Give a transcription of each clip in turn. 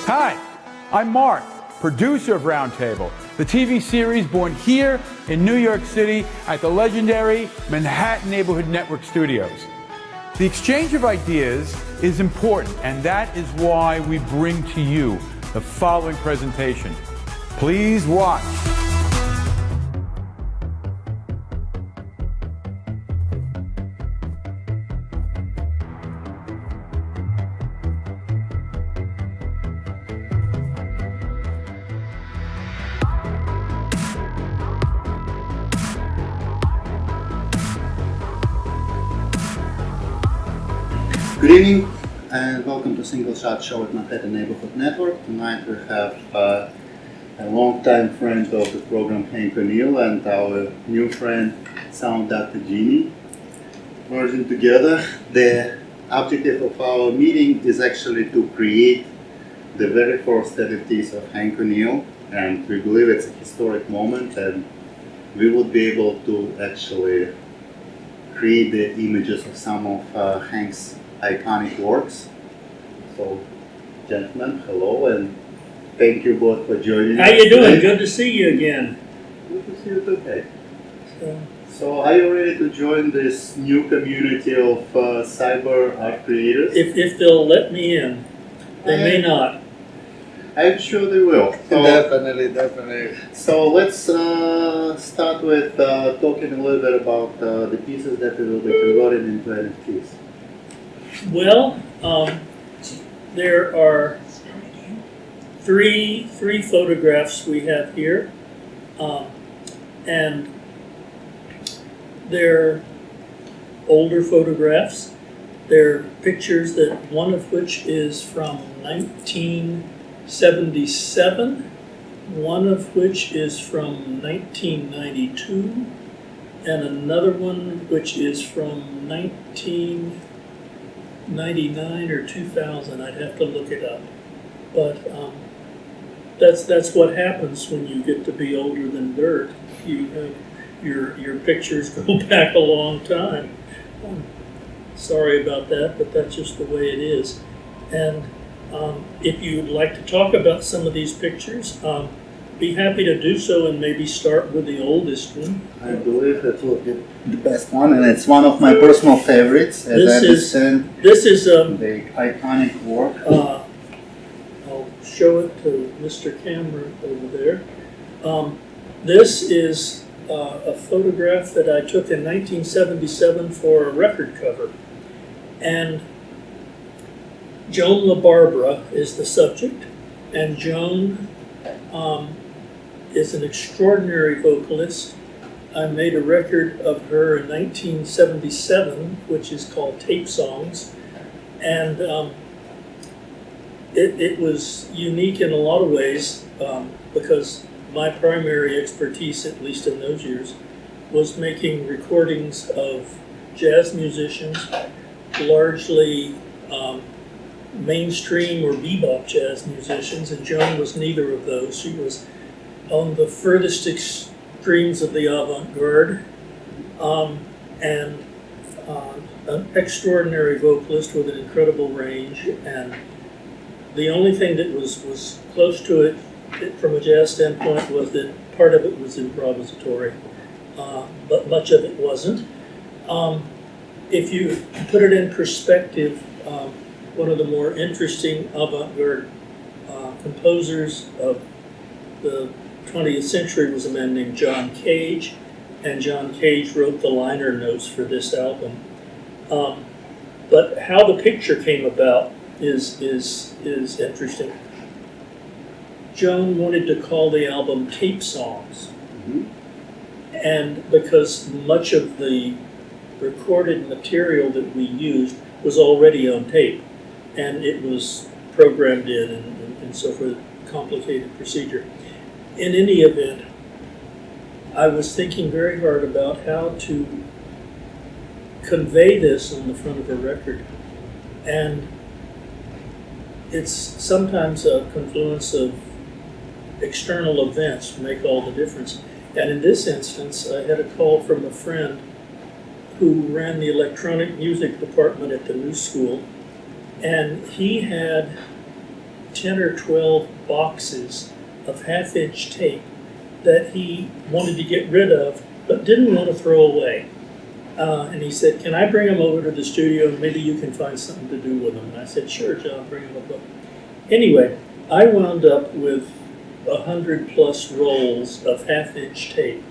Hi, I'm Mark, producer of Roundtable, the TV series born here in New York City at the legendary Manhattan Neighborhood Network Studios. The exchange of ideas is important, and that is why we bring to you the following presentation. Please watch. Good evening and welcome to Single Shot Show at Manhattan Neighborhood Network. Tonight we have a long-time friend of the program, Hank O'Neal, and our new friend, SoundDrGenie, merging together. The objective of our meeting is actually to create the very first NFTs of Hank O'Neal, and we believe it's a historic moment, and we would be able to actually create the images of some of Hank's iconic works. So, gentlemen, hello, and thank you both for joining us. How you doing? Good to see you again. Good to see you today. So, are you ready to join this new community of cyber art creators? If they'll let me in. They may not. I'm sure they will. So, Definitely. So let's start with talking a little bit about the pieces that we will be converting into NFTs. Well, there are three photographs we have here, and they're older photographs. They're pictures that one of which is from 1977, one of which is from 1992, and another one which is from 1999 or 2000. I'd have to look it up. But that's what happens when you get to be older than dirt. Your pictures go back a long time. Sorry about that, but that's just the way it is. And if you'd like to talk about some of these pictures, be happy to do so, and maybe start with the oldest one. I believe that will be the best one, and it's one of my personal favorites. This is the iconic work. I'll show it to Mr. Camera over there. This is a photograph that I took in 1977 for a record cover, and Joan LaBarbera is the subject, and Joan is an extraordinary vocalist. I made a record of her in 1977, which is called Tape Songs, and it was unique in a lot of ways because my primary expertise, at least in those years, was making recordings of jazz musicians, largely mainstream or bebop jazz musicians, and Joan was neither of those. She was on the furthest extremes of the avant-garde, and an extraordinary vocalist with an incredible range. And the only thing that was close to it from a jazz standpoint was that part of it was improvisatory, but much of it wasn't. If you put it in perspective, one of the more interesting avant-garde composers of the 20th century was a man named John Cage, and John Cage wrote the liner notes for this album. But how the picture came about is interesting. Joan wanted to call the album Tape Songs, and because much of the recorded material that we used was already on tape, and it was programmed in and so forth, complicated procedure. In any event, I was thinking very hard about how to convey this on the front of a record, and it's sometimes a confluence of external events make all the difference. And in this instance, I had a call from a friend who ran the electronic music department at the New School, and he had 10 or 12 boxes of half-inch tape that he wanted to get rid of, but didn't want to throw away. And he said, can I bring them over to the studio and maybe you can find something to do with them? And I said, sure, John, bring them over. Anyway, I wound up with 100+ rolls of half-inch tape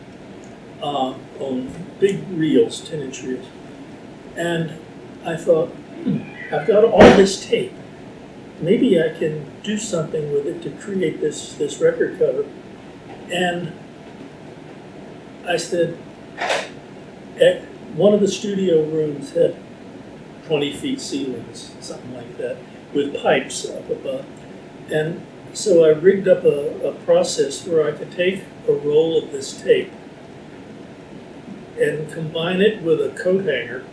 on big reels, 10-inch reels. And I thought, I've got all this tape. Maybe I can do something with it to create this record cover. And I said, one of the studio rooms had 20 feet ceilings, something like that, with pipes up above. And so I rigged up a process where I could take a roll of this tape and combine it with a coat hanger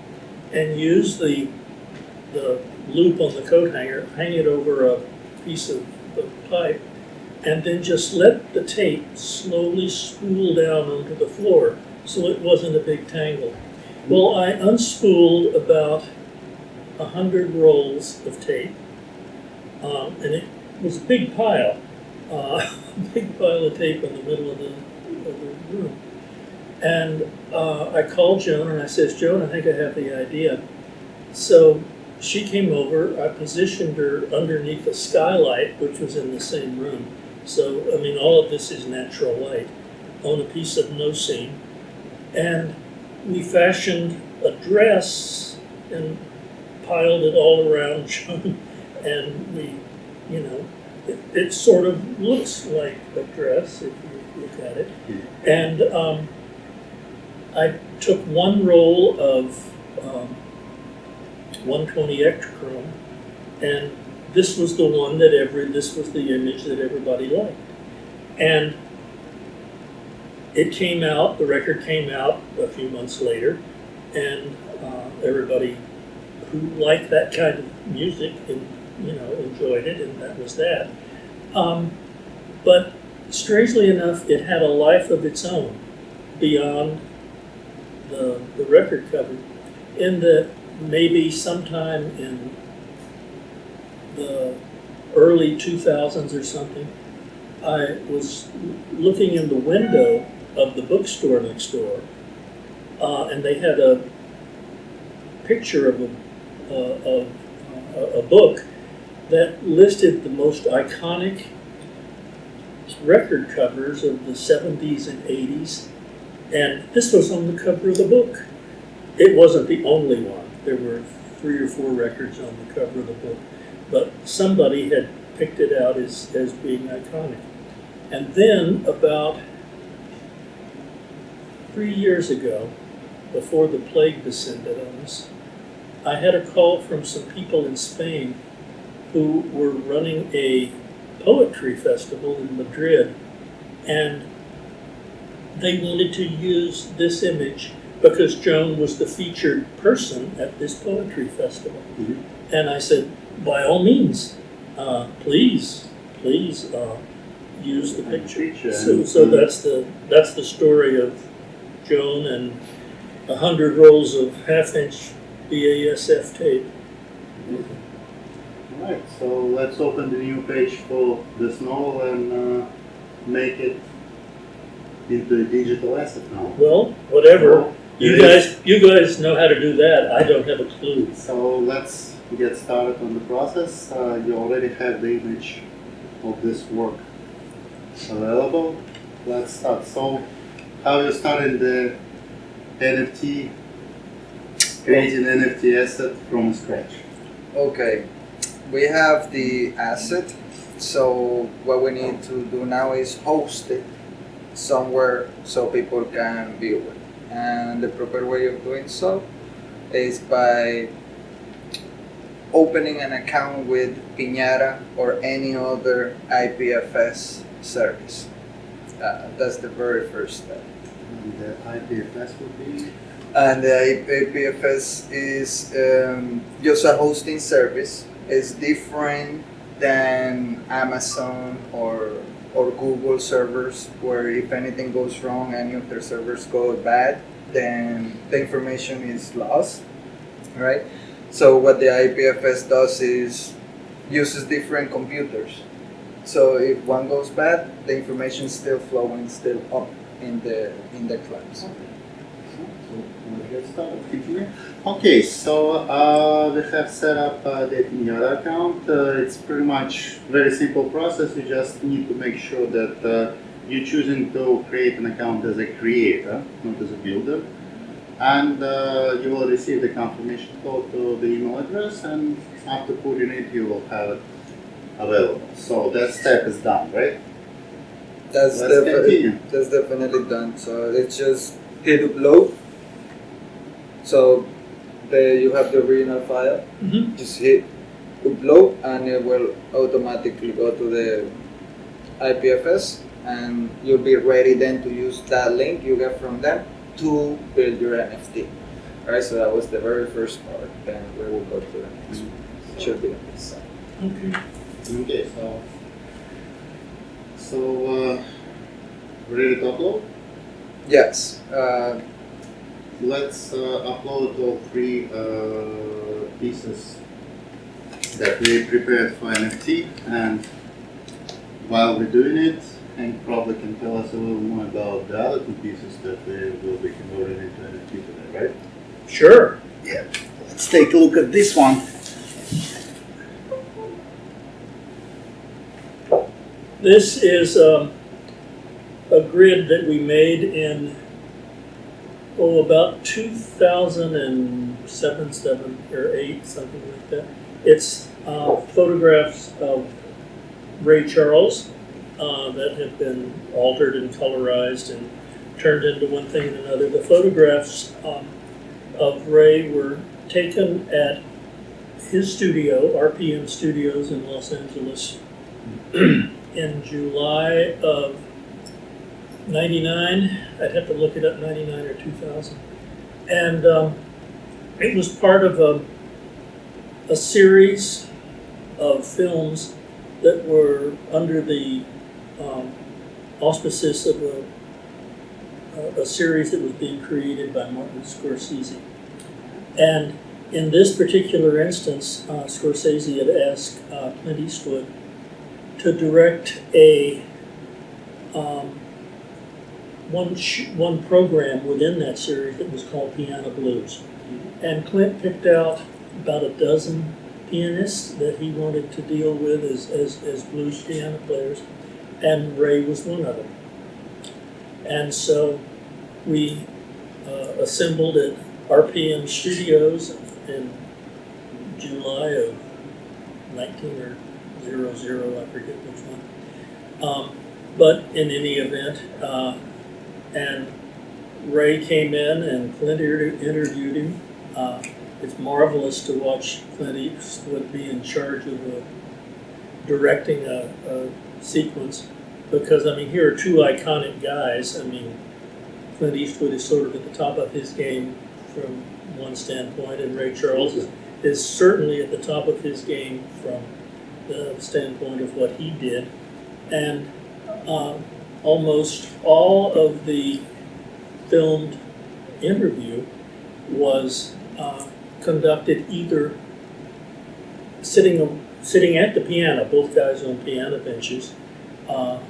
and use the loop on the coat hanger, hang it over a piece of pipe, and then just let the tape slowly spool down onto the floor so it wasn't a big tangle. Well, I unspooled about 100 rolls of tape, and it was a big pile, a big pile of tape in the middle of the room. And I called Joan and I says, Joan, I think I have the idea. So she came over, I positioned her underneath a skylight, which was in the same room. So, I mean, all of this is natural light, on a piece of no-seam. And we fashioned a dress and piled it all around Joan. And we, you know, it sort of looks like a dress if you look at it. And I took one roll of 120 Ektachrome, and this was the one that this was the image that everybody liked. And it came out, the record came out a few months later, and everybody who liked that kind of music and, you know, enjoyed it, and that was that. But strangely enough, it had a life of its own beyond the record cover, in that maybe sometime in the early 2000s or something, I was looking in the window of the bookstore next door, and they had a picture of a book that listed the most iconic record covers of the 70s and 80s, and this was on the cover of the book. It wasn't the only one. There were 3 or 4 records on the cover of the book, but somebody had picked it out as being iconic. And then about 3 years ago, before the plague descended on us, I had a call from some people in Spain who were running a poetry festival in Madrid, and they wanted to use this image because Joan was the featured person at this poetry festival. Mm-hmm. And I said, by all means, please use the picture. So that's the story of Joan and 100 rolls of half-inch BASF tape. All right, so let's open the new page for this novel and make it into a digital asset now. Well, whatever. You guys know how to do that. I don't have a clue. So let's get started on the process. You already have the image of this work available. Let's start. So how you started the NFT, creating an NFT asset from scratch? Okay, we have the asset. So what we need to do now is host it somewhere so people can view it. And the proper way of doing so is by opening an account with Piñata or any other IPFS service. That's the very first step. And the IPFS would be? And the IPFS is just a hosting service. It's different than Amazon or Google servers, where if anything goes wrong, any of their servers go bad, then the information is lost, right? So what the IPFS does is uses different computers. So if one goes bad, the information is still flowing, still up in the clouds. Okay, so we have set up the Pinata account. It's pretty much very simple process. You just need to make sure that you're choosing to create an account as a creator, not as a builder. And you will receive the confirmation code to the email address, and after putting it, you will have it available. So that step is done, right? That's definitely done. So it's just hit upload. So there you have the original file. Mm-hmm. Just hit upload, and it will automatically go to the IPFS, and you'll be ready then to use that link you get from them to build your NFT. Alright, so that was the very first part. Then we will go to the next one. It should be on this side. Okay. Okay, so ready to upload? Yes. Let's upload all three pieces that we prepared for NFT, and while we're doing it, Hank probably can tell us a little more about the other two pieces that we will be converting into NFT today, right? Sure. Yeah. Let's take a look at this one. This is a grid that we made in about 2007, 7 or 8, something like that. It's photographs of Ray Charles that have been altered and colorized and turned into one thing and another. The photographs of Ray were taken at his studio, RPM Studios in Los Angeles, in July of 99. I'd have to look it up, 99 or 2000. And it was part of a series of films that were under the auspices of a series that was being created by Martin Scorsese. And in this particular instance, Scorsese had asked Clint Eastwood to direct a one program within that series that was called Piano Blues. And Clint picked out about a dozen pianists that he wanted to deal with as blues piano players, and Ray was one of them. And so we assembled at RPM Studios in July of 19 or 00, I forget which one. But in any event, and Ray came in and Clint interviewed him. It's marvelous to watch Clint Eastwood be in charge of directing a sequence, because I mean, here are two iconic guys. I mean, Clint Eastwood is sort of at the top of his game from one standpoint, and Ray Charles is certainly at the top of his game from the standpoint of what he did. And almost all of the filmed interview was conducted either sitting at the piano, both guys on piano benches,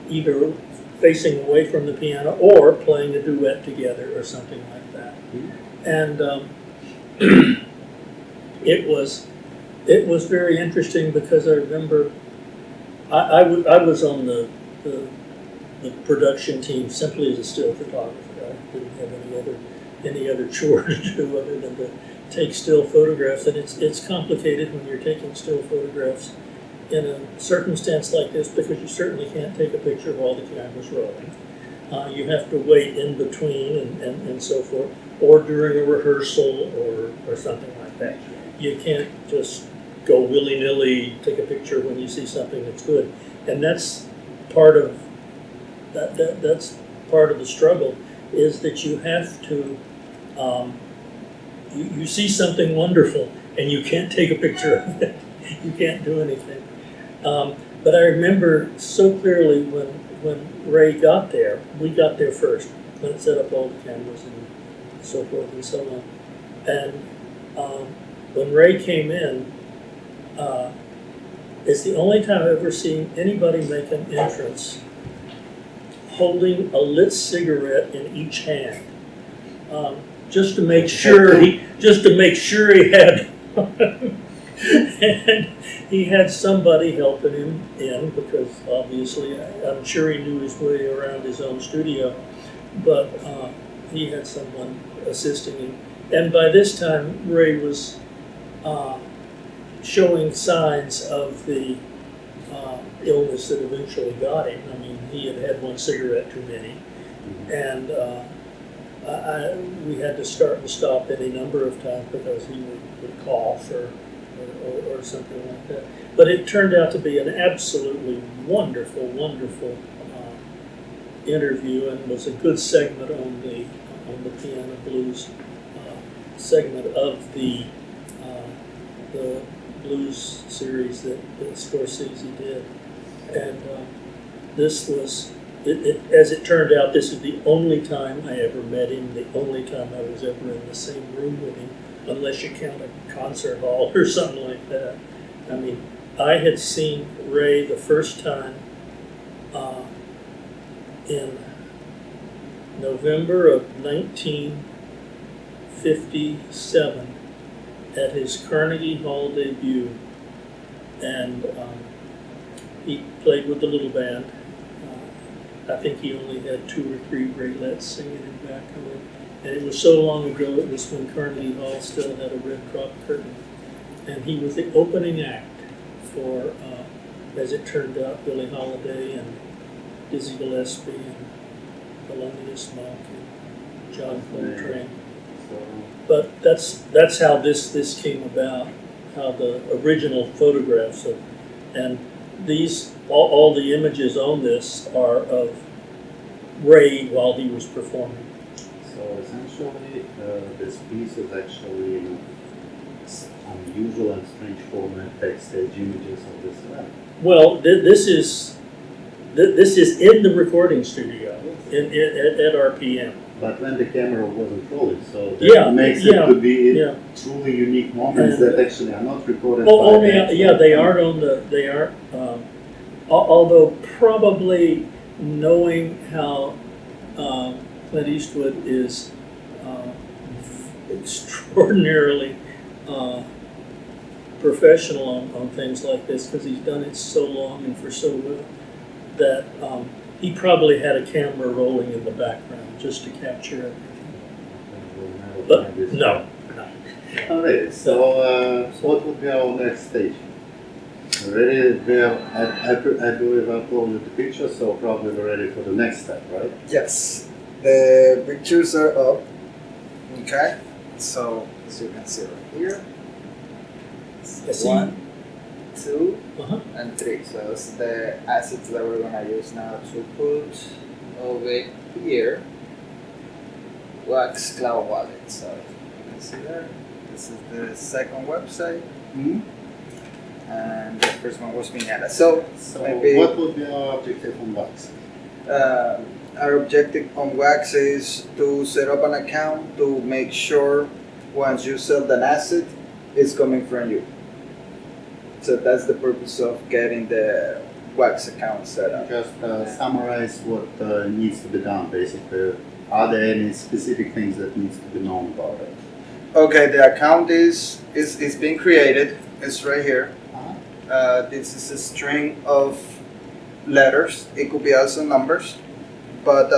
either facing away from the piano or playing a duet together or something like that. And it was very interesting, because I remember I was on the production team simply as a still photographer. I didn't have any other chore to do other than to take still photographs, and it's complicated when you're taking still photographs in a circumstance like this, because you certainly can't take a picture while the camera's rolling. You have to wait in between and so forth, or during a rehearsal or something like that. You can't just go willy-nilly take a picture when you see something that's good, and that's part of that's part of the struggle, is that you have to you see something wonderful and you can't take a picture of it. You can't do anything. But I remember so clearly when Ray got there, we got there first. Clint set up all the cameras and so forth and so on. And when Ray came in, It's the only time I've ever seen anybody make an entrance holding a lit cigarette in each hand, just to make sure he had, and he had somebody helping him in, because obviously I'm sure he knew his way around his own studio, but he had someone assisting him. And by this time, Ray was showing signs of the illness that eventually got him. I mean, he had had one cigarette too many, and we had to start and stop any number of times because he would cough or something like that. But it turned out to be an absolutely wonderful, wonderful interview, and was a good segment on the piano blues segment of the blues series that Scorsese did. And this was, as it turned out, this is the only time I ever met him, the only time I was ever in the same room with him, unless you count a concert hall or something like that. I mean, I had seen Ray the first time in November of 1957 at his Carnegie Hall debut, and he played with the little band. I think he only had 2 or 3 Raelettes singing in back of it. And it was so long ago, it was when Carnegie Hall still had a red drop curtain. And he was the opening act for, as it turned out, Billie Holiday and Dizzy Gillespie and Thelonious Monk and John Coltrane. But that's how this came about, how the original photographs of, and these, all the images on this are of Ray while he was performing. So essentially, this piece is actually in unusual and strange format backstage images of this event. Well, this is in the recording studio at RPM. But when the camera wasn't rolling, so that Yeah, makes yeah, it to be yeah. truly unique moments And- that actually are not recorded. Oh, by the yeah, they aren't on the, they aren't, although probably knowing how Clint Eastwood is extraordinarily professional on things like this, because he's done it so long and for so well, that he probably had a camera rolling in the background just to capture everything. But no. Alright, so what would be our next stage? Ready? I believe I uploaded the picture, so probably we're ready for the next step, right? Yes, the pictures are up. Okay, so as you can see right here, I see. 1, 2, Uh-huh. and 3. So it's the assets that we're gonna use now to put over here. Wax Cloud Wallet. So you can see there. This is the second website, and the first one was Viñala. So maybe what would be our objective on Wax? our objective on Wax is to set up an account to make sure once you sell an asset, it's coming from you. So that's the purpose of getting the Wax account set up. Just summarize what needs to be done, basically. Are there any specific things that needs to be known about it? Okay, the account is being created. It's right here. This is a string of letters. It could be also numbers, but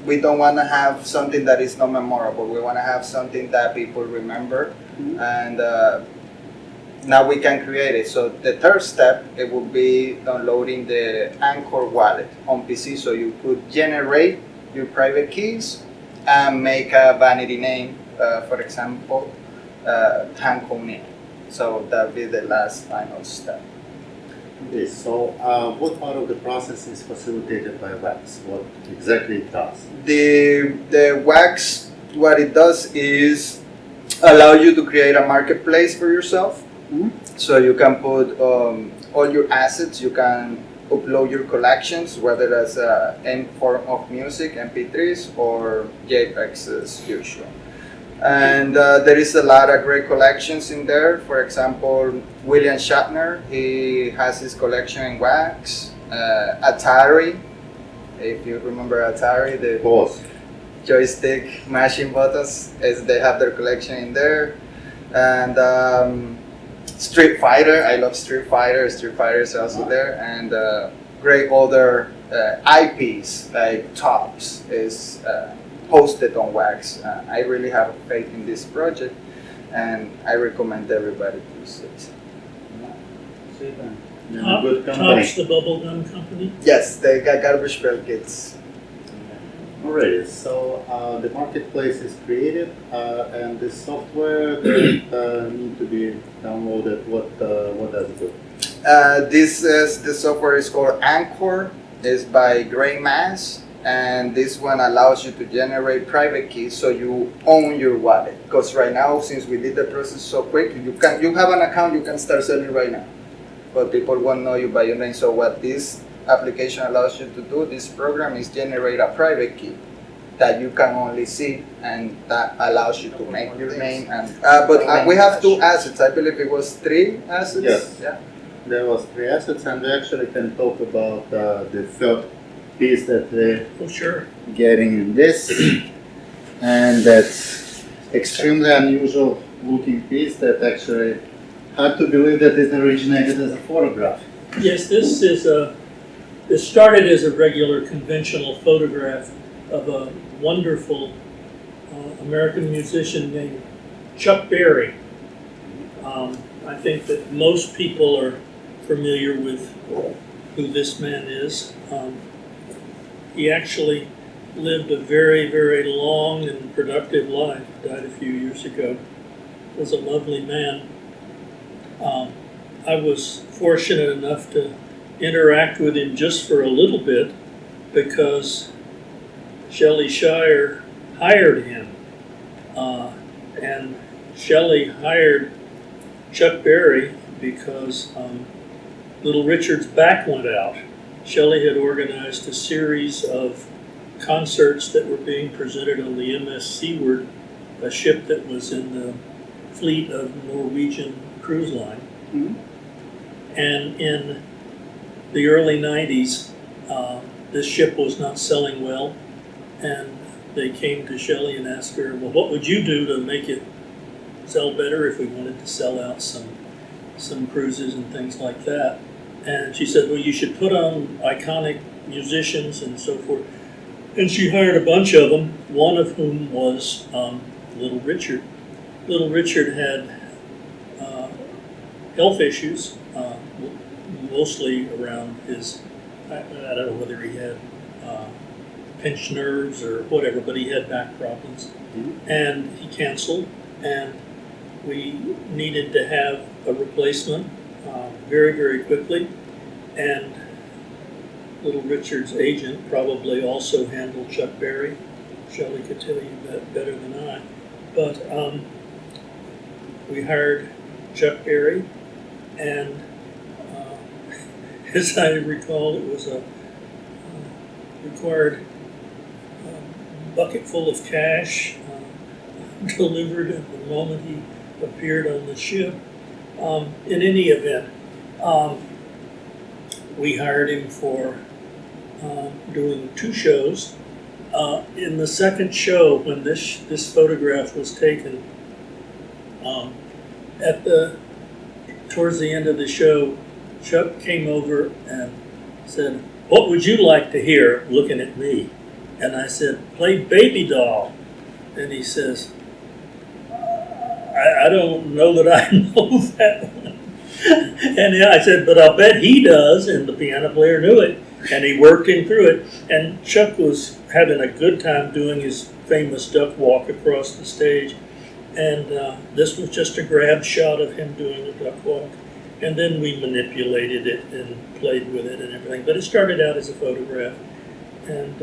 we don't want to have something that is not memorable. We want to have something that people remember, and now we can create it. So the third step, it will be downloading the Anchor wallet on PC, so you could generate your private keys and make a vanity name, for example, Hank O'Neal. So that will be the last final step. Okay, so what part of the process is facilitated by Wax? What exactly it does? The Wax, what it does is allow you to create a marketplace for yourself. So you can put all your assets, you can upload your collections, whether that's any form of music, MP3s or JPEGs as usual. And there is a lot of great collections in there. For example, William Shatner, he has his collection in wax. Atari, if you remember Atari, the Of course. joystick mashing buttons, they have their collection in there. And Street Fighter, I love Street Fighter. Street Fighter is also there. And great other IPs like Tops is hosted on wax. I really have faith in this project, and I recommend everybody to use it. You're in a good company. Tops, the bubblegum company. Yes, they got garbage pail kits. Alright, so the marketplace is created, and the software that need to be downloaded. What does it do? The software is called Anchor. It's by Gray Mass, and this one allows you to generate private keys so you own your wallet. Because right now, since we did the process so quick, you have an account, you can start selling right now, but people won't know you by your name. So what this application allows you to do, this program, is generate a private key that you can only see, and that allows you to make your name. And but we have 2 assets. I believe it was 3 assets. Yes. Yeah. There was 3 assets, and we actually can talk about the third piece that we're Oh, sure. getting in this, and that's extremely unusual looking piece that actually hard to believe that it originated as a photograph. Yes, this is it started as a regular conventional photograph of a wonderful American musician named Chuck Berry. I think that most people are familiar with who this man is. He actually lived a very, very long and productive life. Died a few years ago. Was a lovely man. I was fortunate enough to interact with him just for a little bit because Shelley Shire hired him. And Shelley hired Chuck Berry because Little Richard's back went out. Shelley had organized a series of concerts that were being presented on the MS Seaward, a ship that was in the fleet of Norwegian Cruise Line. Mhm. And in the early 90s, this ship was not selling well, and they came to Shelley and asked her, well, what would you do to make it sell better if we wanted to sell out some cruises and things like that? And she said, well, you should put on iconic musicians and so forth. And she hired a bunch of them, one of whom was Little Richard. Little Richard had health issues, mostly around his, I don't know whether he had pinched nerves or whatever, but he had back problems. Mhm. And he canceled, and we needed to have a replacement very, very quickly. And Little Richard's agent probably also handled Chuck Berry. Shelley could tell you that better than I. But we hired Chuck Berry, and as I recall, it was a required bucket full of cash delivered at the moment he appeared on the ship. In any event, we hired him for doing 2 shows. In the second show, when this photograph was taken, towards the end of the show, Chuck came over and said, "What would you like to hear?" looking at me. And I said, "Play Baby Doll." And he says, I don't know that I know that one. And I said, "But I'll bet he does." And the piano player knew it, and he worked him through it. And Chuck was having a good time doing his famous duck walk across the stage. And this was just a grab shot of him doing the duck walk. And then we manipulated it and played with it and everything. But it started out as a photograph. And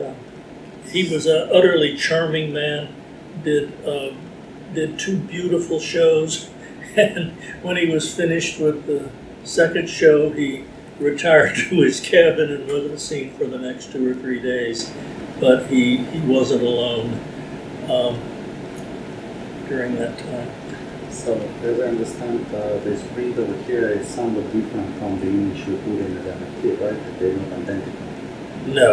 he was an utterly charming man, did 2 beautiful shows. And when he was finished with the second show, he retired to his cabin and wasn't seen for the next 2 or 3 days. But he wasn't alone. during that time. So, as I understand, this print over here is somewhat different from the image we put in the NFT, right? They're not identical. No.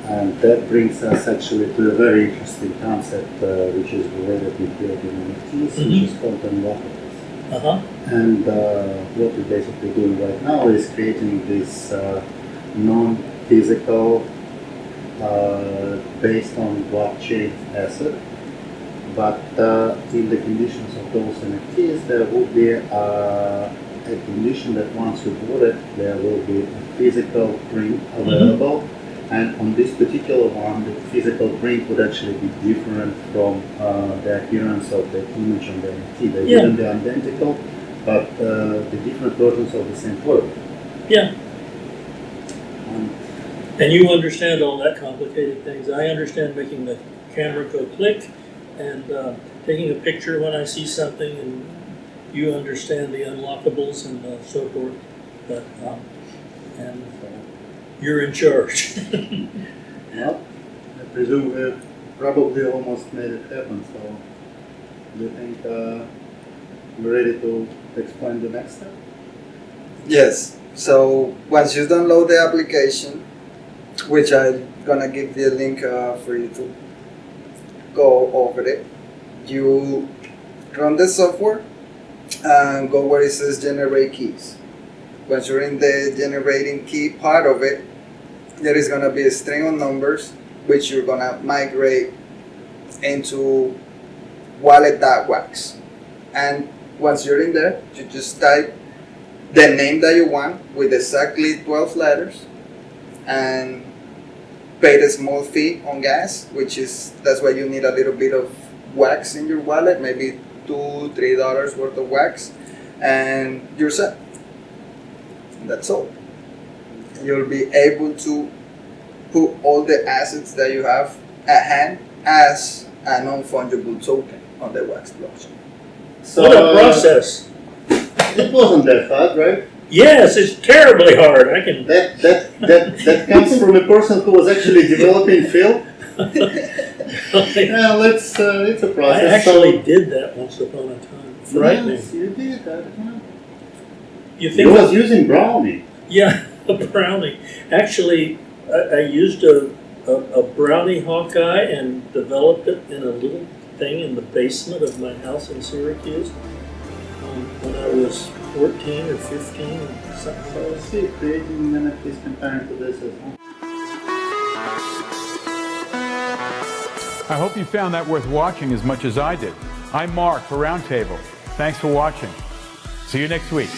And that brings us actually to a very interesting concept, which is related with building NFTs, which is called unlockables. Uh-huh. And what we're basically doing right now is creating this non-physical, based on blockchain asset. But in the conditions of those NFTs, there will be a condition that once you bought it, there will be a physical print available. And on this particular one, the physical print would actually be different from the appearance of the image on the NFT. They wouldn't be identical, but the different versions of the same photo. Yeah. And you understand all that complicated things. I understand making the camera go click and taking a picture when I see something, and you understand the unlockables and so forth. But you're in charge. Well, I presume we probably almost made it happen. So, do you think we're ready to explain the next step? Yes. So once you download the application, which I'm gonna give the link for you to go over it, you run the software and go where it says generate keys. Once you're in the generating key part of it, there is gonna be a string of numbers which you're gonna migrate into wallet.wax. And once you're in there, you just type the name that you want with exactly 12 letters and pay the small fee on gas, that's why you need a little bit of wax in your wallet, maybe $2-3 worth of wax, and you're set. That's all. You'll be able to put all the assets that you have at hand as a non-fungible token on the wax blockchain. So, What a process! It wasn't that hard, right? Yes, it's terribly hard. I can. That comes from a person who was actually developing Phil. Well, it's a process. I actually did that once upon a time. Frightening. Yes, you did that. You He think? was using brownie. Yeah, a brownie. Actually, I used a brownie Hawkeye and developed it in a little thing in the basement of my house in Syracuse when I was 14 or 15 or something. So see, creating NFTs comparing to this as well. I hope you found that worth watching as much as I did. I'm Mark for Roundtable. Thanks for watching. See you next week.